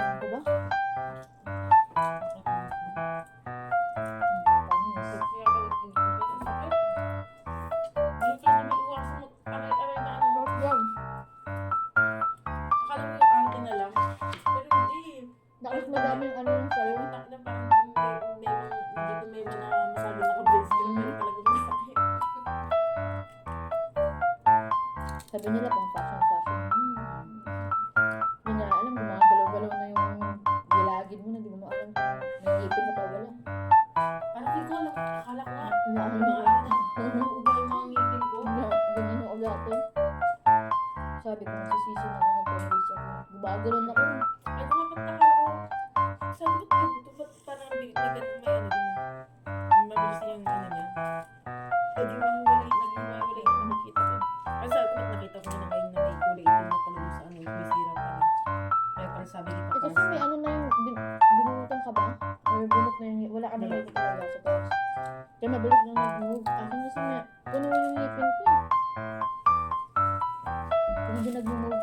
Ano ba? Dapat madami yung ano yung sa'yo. Sabi nila pang fashion. Hindi na alam, gumagalaw-galaw na yung gilagid mo na, di mo alam kung may ngipin ka pa wala. Akala ko nga, Inaano mga na. uubay yung mga ngipin ko. Ganyan yung ulatin. Sabi ko, nasisisi na ako, nagpamalis ako. Gumagalaw na ako. Ay, kumapagtaka ako. Sabi ko, ba't parang may ganun may ano din na. Mabilis yung ano niya. Naging mahiwalay yung nakikita ko. Kasi sabi ko, ba't nakita ko na ngayon na may kulay itim na pala doon sa ano, may sira pa rin. Kaya parang sabi kita Eh, kasi may ano na yung, binunutan ka ba? Or bunot na yung, wala ka na ngipin talaga sa taas. Kaya mabilis na nag-move. Akin kasi may, puno yung ngipin ko. Kung hindi nag-move